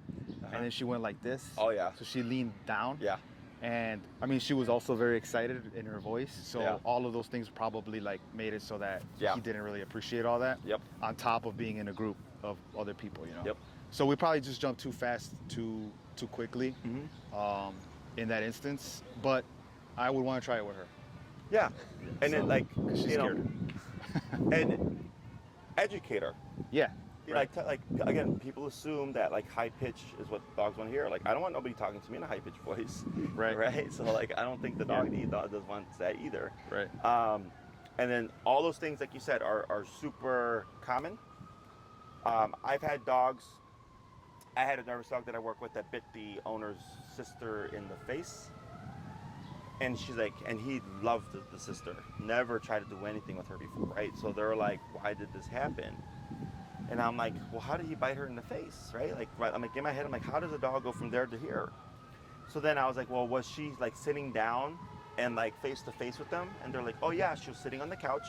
and then she went like this. Oh, yeah. So she leaned down. Yeah. And I mean, she was also very excited in her voice. So Yeah. all of those things probably like made it so that Yeah. he didn't really appreciate all that. Yep. On top of being in a group of other people, Yep. So we probably just jumped too fast, too quickly, in that instance. But I would want to try it with her. Yeah. And then, like, 'Cause she's scared. and educator. Yeah. Right. Like again, people assume that like high pitch is what dogs want to hear. Like, I don't want nobody talking to me in a high pitched voice. Right. Right. So like, I don't think the dog does want that either. Right. And then all those things, like you said, are super common. I've had dogs. I had a nervous dog that I work with that bit the owner's sister in the face. And she's like, and he loved the sister. Never tried to do anything with her before, right? So they're like, why did this happen? And I'm like, well, how did he bite her in the face, right? Like, I'm like, in my head, I'm like, how does a dog go from there to here? So then I was like, well, was she like sitting down and like face to face with them? And they're like, oh yeah, she was sitting on the couch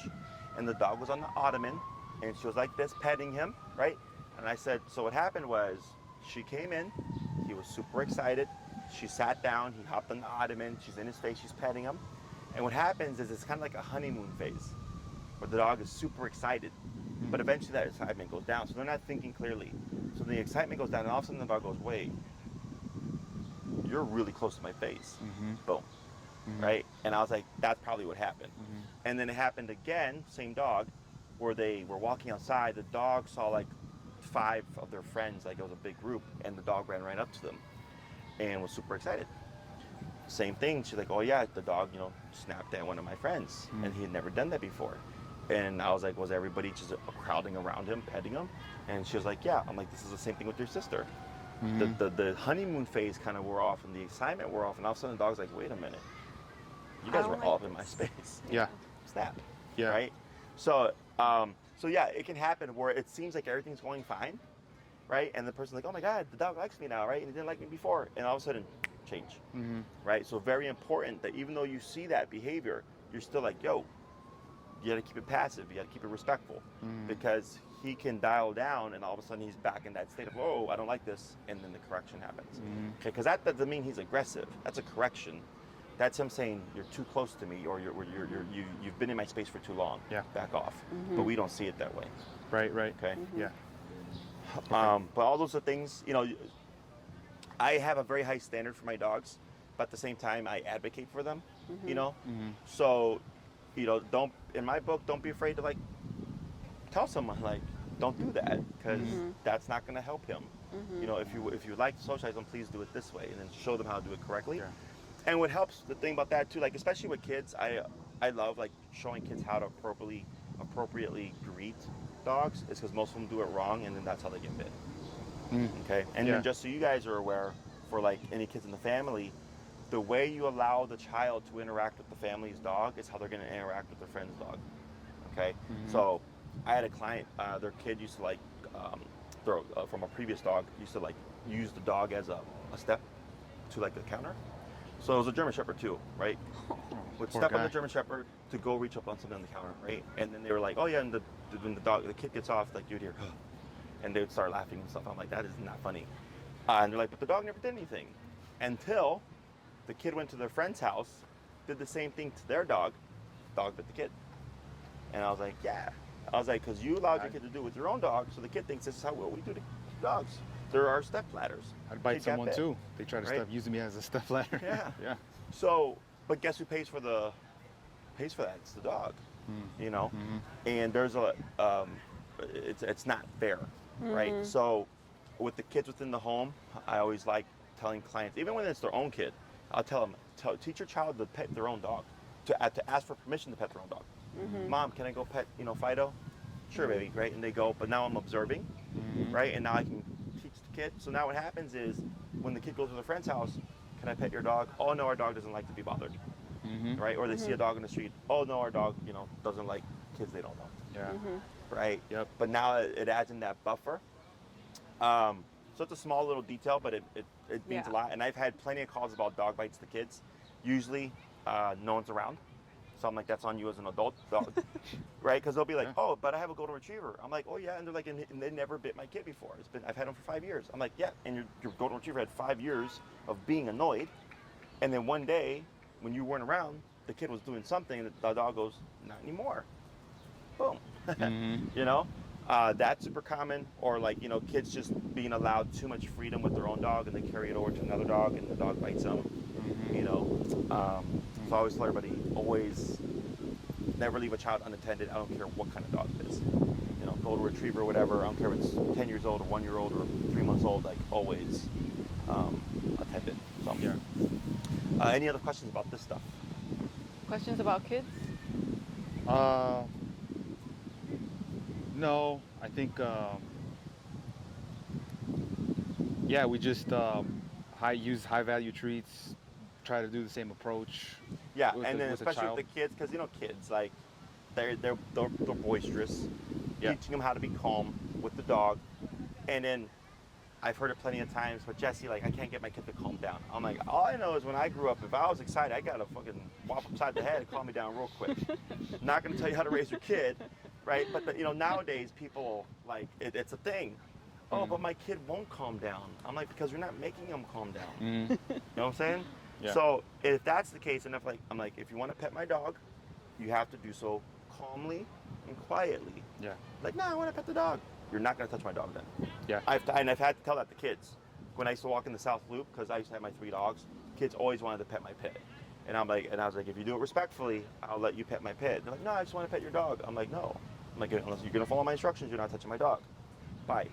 and the dog was on the ottoman and she was like this petting him, right? And I said, so what happened was she came in, he was super excited. She sat down, he hopped on the ottoman, she's in his face, she's petting him. And what happens is it's kind of like a honeymoon phase where the dog is super excited. But eventually that excitement goes down. So they're not thinking clearly. So the excitement goes down and all of a sudden the dog goes, wait, you're really close to my face. Boom. Right? And I was like, that's probably what happened. And then it happened again, same dog, where they were walking outside. The dog saw like 5 of their friends, like it was a big group, and the dog ran right up to them and was super excited. Same thing. She's like, oh yeah, the dog, snapped at one of my friends, and he had never done that before. And I was like, was everybody just crowding around him, petting him? And she was like, yeah. I'm like, this is the same thing with your sister. The honeymoon phase kind of wore off, and the excitement wore off, and all of a sudden the dog's like, wait a minute, you guys were all up in my space. Yeah. Snap. Yeah. Right. So yeah, it can happen where it seems like everything's going fine, right? And the person's like, oh my God, the dog likes me now, right? And he didn't like me before, and all of a sudden, change. Right. So very important that even though you see that behavior, you're still like, yo, you got to keep it passive. You got to keep it respectful, because he can dial down, and all of a sudden he's back in that state of, whoa, I don't like this, and then the correction happens. Okay, because that doesn't mean he's aggressive. That's a correction. That's him saying you're too close to me, or you've been in my space for too long. Yeah. Back off. But we don't see it that way. Right. Okay. Yeah. But all those are things. I have a very high standard for my dogs, but at the same time I advocate for them. So, don't, in my book, don't be afraid to like tell someone like, don't do that, because that's not going to help him. If you like to socialize them, please do it this way, and then show them how to do it correctly. Yeah. And what helps, the thing about that too, like especially with kids, I love like showing kids how to appropriately greet dogs, is because most of them do it wrong, and then that's how they get bit. Okay, and then just so you guys are aware, for like any kids in the family, the way you allow the child to interact with the family's dog is how they're going to interact with their friend's dog. Okay, so I had a client, their kid used to like from a previous dog, used to like use the dog as a step to like the counter. So it was a German Shepherd too, right? Would step on the German Shepherd to go reach up on something on the counter, right? And then they were like, oh yeah, and when the kid gets off, like you'd hear, and they would start laughing and stuff. I'm like, that is not funny. And they're like, but the dog never did anything, until the kid went to their friend's house, did the same thing to their dog bit the kid. And I was like, yeah. I was like, because you allowed your kid to do it with your own dog, so the kid thinks this is how we do to dogs. There are step ladders. I'd bite someone too. They try to step using me as a step ladder. Yeah. So, but guess who pays for that? It's the dog. And there's it's not fair, right? So, with the kids within the home, I always like telling clients, even when it's their own kid, I'll tell them, teach your child to pet their own dog, to ask for permission to pet their own dog. Mom, can I go pet, Fido? Sure, baby, right? And they go, but now I'm observing, right? And now I can teach the kid. So now what happens is, when the kid goes to their friend's house, can I pet your dog? Oh no, our dog doesn't like to be bothered, right? Or they see a dog in the street. Oh no, our dog, doesn't like kids they don't know. Yeah. Right. Yep. But now it adds in that buffer. So it's a small little detail, but it means a lot. And I've had plenty of calls about dog bites to kids. Usually, no one's around. So I'm like, that's on you as an adult dog, right? Because they'll be like, oh, but I have a golden retriever. I'm like, oh yeah, and they're like, and they never bit my kid before. I've had him for 5 years. I'm like, yeah, and your golden retriever had 5 years of being annoyed, and then one day when you weren't around, the kid was doing something, and the dog goes, not anymore. Boom. That's super common. Or like, kids just being allowed too much freedom with their own dog, and they carry it over to another dog, and the dog bites them. So I always tell everybody, always never leave a child unattended. I don't care what kind of dog it is. Golden retriever, whatever. I don't care if it's 10 years old or 1 year old or 3 months old. Like always, attended. So, any other questions about this stuff? Questions about kids? No, I think we just use high value treats. Try to do the same approach. Yeah, and then especially with the kids, because kids like they're boisterous. Yeah. Teaching them how to be calm with the dog, and then I've heard it plenty of times, but Jesse, like, I can't get my kid to calm down. I'm like, all I know is when I grew up, if I was excited, I got to fucking whop upside the head and calm me down real quick. Not going to tell you how to raise your kid, right? But, nowadays people, like, it's a thing. Oh, but my kid won't calm down. I'm like, because you're not making him calm down. You know what I'm saying? Yeah. So if that's the case, and I'm like, if you want to pet my dog, you have to do so calmly and quietly. Yeah. Like, no, I want to pet the dog. You're not going to touch my dog then. Yeah. I've had to tell that to kids. When I used to walk in the South Loop, because I used to have my 3 dogs, kids always wanted to pet my pet. And I was like, if you do it respectfully, I'll let you pet my pet. They're like, no, I just want to pet your dog. I'm like, no. I'm like, unless you're going to follow my instructions, you're not touching my dog. Bye.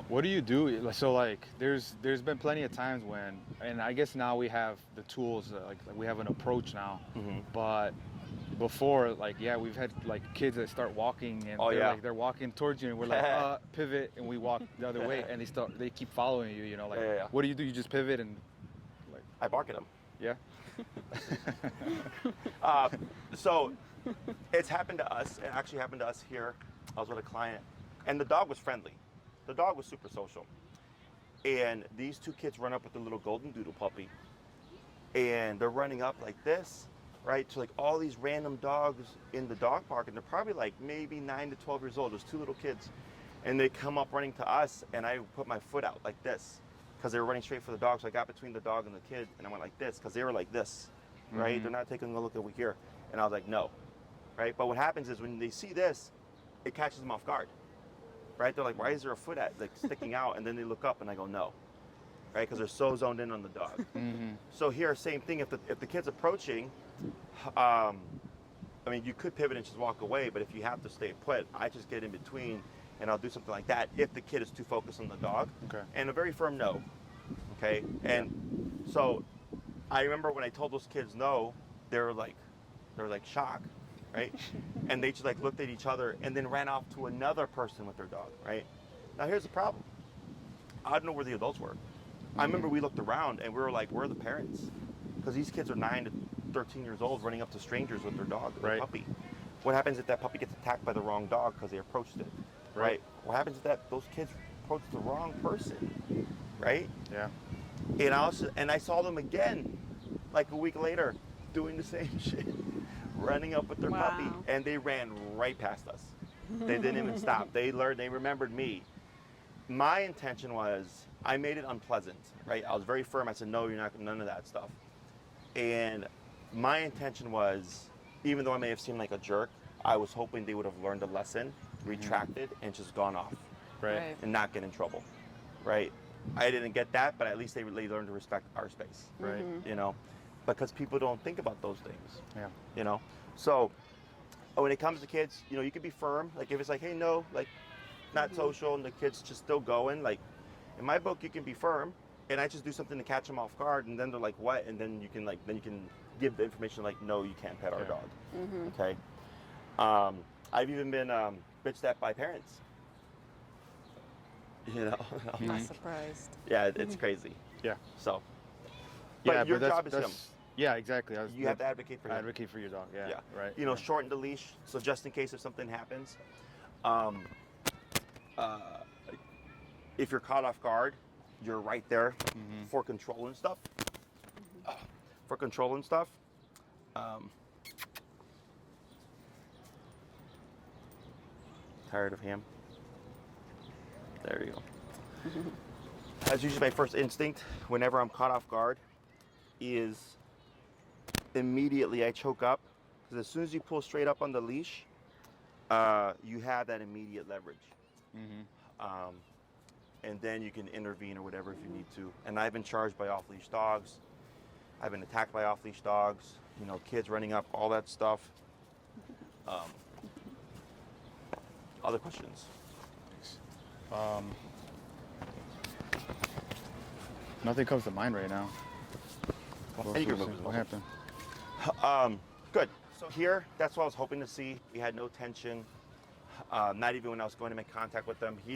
What do you do? So like, there's been plenty of times when, and I guess now we have the tools, like we have an approach now, but before, like, yeah, we've had like kids that start walking and they're walking towards you and we're like, pivot, and we walk the other way and they keep following you, what do? You just pivot and like. I bark at them. Yeah. So it's happened to us. It actually happened to us here. I was with a client and the dog was friendly. The dog was super social. And these 2 kids run up with the little golden doodle puppy and they're running up like this, right? To like all these random dogs in the dog park, and they're probably like maybe 9 to 12 years old. There's 2 little kids, and they come up running to us, and I put my foot out like this because they were running straight for the dog. So I got between the dog and the kid, and I went like this because they were like this, right? They're not taking a look at what we hear, and I was like, no, right? But what happens is when they see this, it catches them off guard, right? They're like, why is there a foot like sticking out? And then they look up, and I go, no. Right, because they're so zoned in on the dog. So here, same thing. If the kid's approaching, I mean, you could pivot and just walk away. But if you have to stay put, I just get in between, and I'll do something like that if the kid is too focused on the dog. Okay. And a very firm no. Okay. And so, I remember when I told those kids no, they were like shocked, right? And they just like looked at each other and then ran off to another person with their dog, right? Now here's the problem. I don't know where the adults were. I remember we looked around and we were like, where are the parents? Because these kids are 9 to 13 years old running up to strangers with their dog, their puppy. What happens if that puppy gets attacked by the wrong dog because they approached it, right? What happens if those kids approached the wrong person, right? Yeah. And I saw them again, like a week later, doing the same shit, running up with their puppy, and they ran right past us. They didn't even stop. They remembered me. My intention was, I made it unpleasant, right? I was very firm. I said, no, you're not, none of that stuff. And my intention was, even though I may have seemed like a jerk, I was hoping they would have learned a lesson, retracted, and just gone off, Right. and not get in trouble, right? I didn't get that, but at least they learned to respect our space, Right. Because people don't think about those things, Yeah. So when it comes to kids, you can be firm. Like if it's like, hey, no, like not social, and the kid's just still going, like, in my book, you can be firm, and I just do something to catch them off guard, and then they're like, what? And then you can give the information like, no, you can't pet our dog. Okay. I've even been bitched at by parents. I'm not surprised. Yeah, it's crazy. Yeah. So. But your that's- job is him. Yeah, exactly. You have to advocate for him. Advocate for your dog. Yeah. Right. Shorten the leash, so just in case if something happens. If you're caught off guard, you're right there for control and stuff. For control and stuff. Tired of him. There you go. That's usually my first instinct whenever I'm caught off guard is immediately I choke up, because as soon as you pull straight up on the leash, you have that immediate leverage. And then you can intervene or whatever if you need to. And I've been charged by off-leash dogs. I've been attacked by off-leash dogs. Kids running up, all that stuff. Other questions? Nothing comes to mind right now. What happened? Good. So here, that's what I was hoping to see. We had no tension. Not even when I was going to make contact with him. He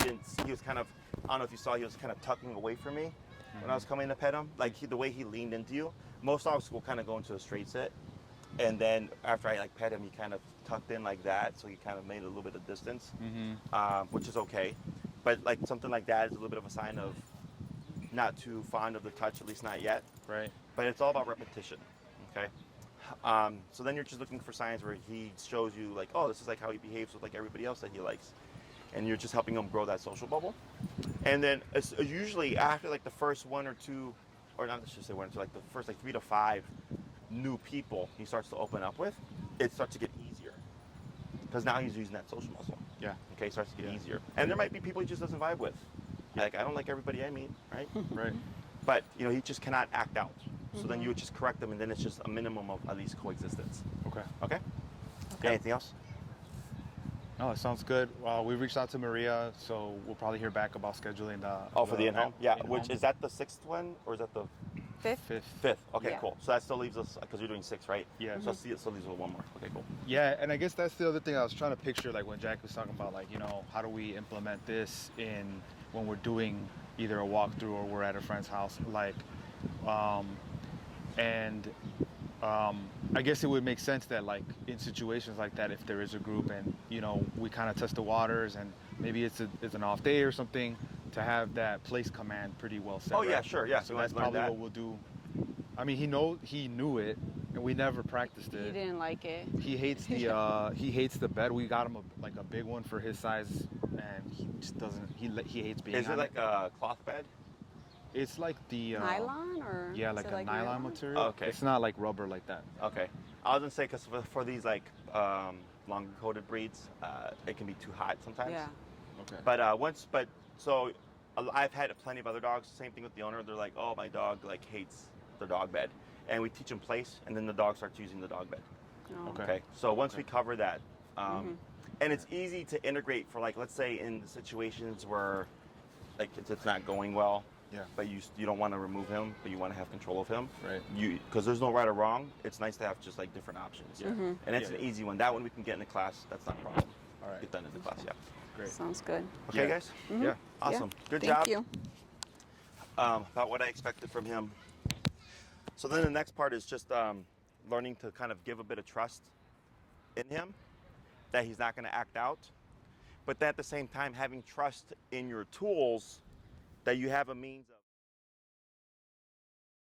was kind of, I don't know if you saw, he was kind of tucking away from me when I was coming to pet him. Like the way he leaned into you. Most dogs will kind of go into a straight sit. And then after I pet him, he kind of tucked in like that. So he kind of made a little bit of distance, which is okay. But like something like that is a little bit of a sign of not too fond of the touch, at least not yet. Right. But it's all about repetition, okay? So then you're just looking for signs where he shows you like, oh, this is like how he behaves with like everybody else that he likes. And you're just helping him grow that social bubble. And then it's usually after like the first one or two, or not, let's just say one or two, like the first like 3 to 5 new people he starts to open up with, it starts to get easier. Because now he's using that social muscle. Yeah. Okay, it starts to get easier. And there might be people he just doesn't vibe with. Like, I don't like everybody I meet, right? Right. But, you know, he just cannot act out. So then you would just correct them, and then it's just a minimum of at least coexistence. Okay. Okay? Anything else? No, it sounds good. We reached out to Maria, so we'll probably hear back about scheduling the. Oh, for the in-home? Yeah, in-home. which is that the 6th one, or is that the 5th. 5th. 5th? Okay, Yeah. cool. So that still leaves us, because you're doing 6, right? Yeah. So it still leaves us with one more. Okay, cool. Yeah, and I guess that's the other thing I was trying to picture, like when Jack was talking about, like, you know, how do we implement this in when we're doing either a walkthrough or we're at a friend's house, like, I guess it would make sense that, like, in situations like that, if there is a group and, you know, we kind of test the waters and maybe it's an off day or something, to have that place command pretty well set. Oh, yeah, right? sure, yeah. So You that's want to learn probably what we'll do. I mean, he knew it, and we never practiced He it. didn't like it. He hates the bed. We got him a big one for his size, and he just doesn't. He hates being. Is on it like a cloth bed? It's like the Nylon or? yeah, is like it a nylon material. Okay. It's not like rubber like that. Okay. I was going to say, because for these, like, longer coated breeds, it can be too hot sometimes. Yeah. Okay. But so I've had plenty of other dogs. Same thing with the owner. They're like, oh, my dog like hates the dog bed, and we teach them place, and then the dog starts using the dog bed. Oh. Okay. So once we cover that, and it's easy to integrate for, like, let's say in the situations where like it's not going well. Yeah. But you don't want to remove him, but you want to have control of him. Right. Because there's no right or wrong. It's nice to have just like different options. Yeah. And it's Yeah. an easy one. That one we can get in the class. That's not a problem. All right. Get done in the class. Yeah. Great. Sounds good. Okay, Yeah. guys. Yeah. Awesome. Yeah. Good Thank job. you. About what I expected from him. So then the next part is just learning to kind of give a bit of trust in him, that he's not going to act out, but then at the same time having trust in your tools, that you have a means of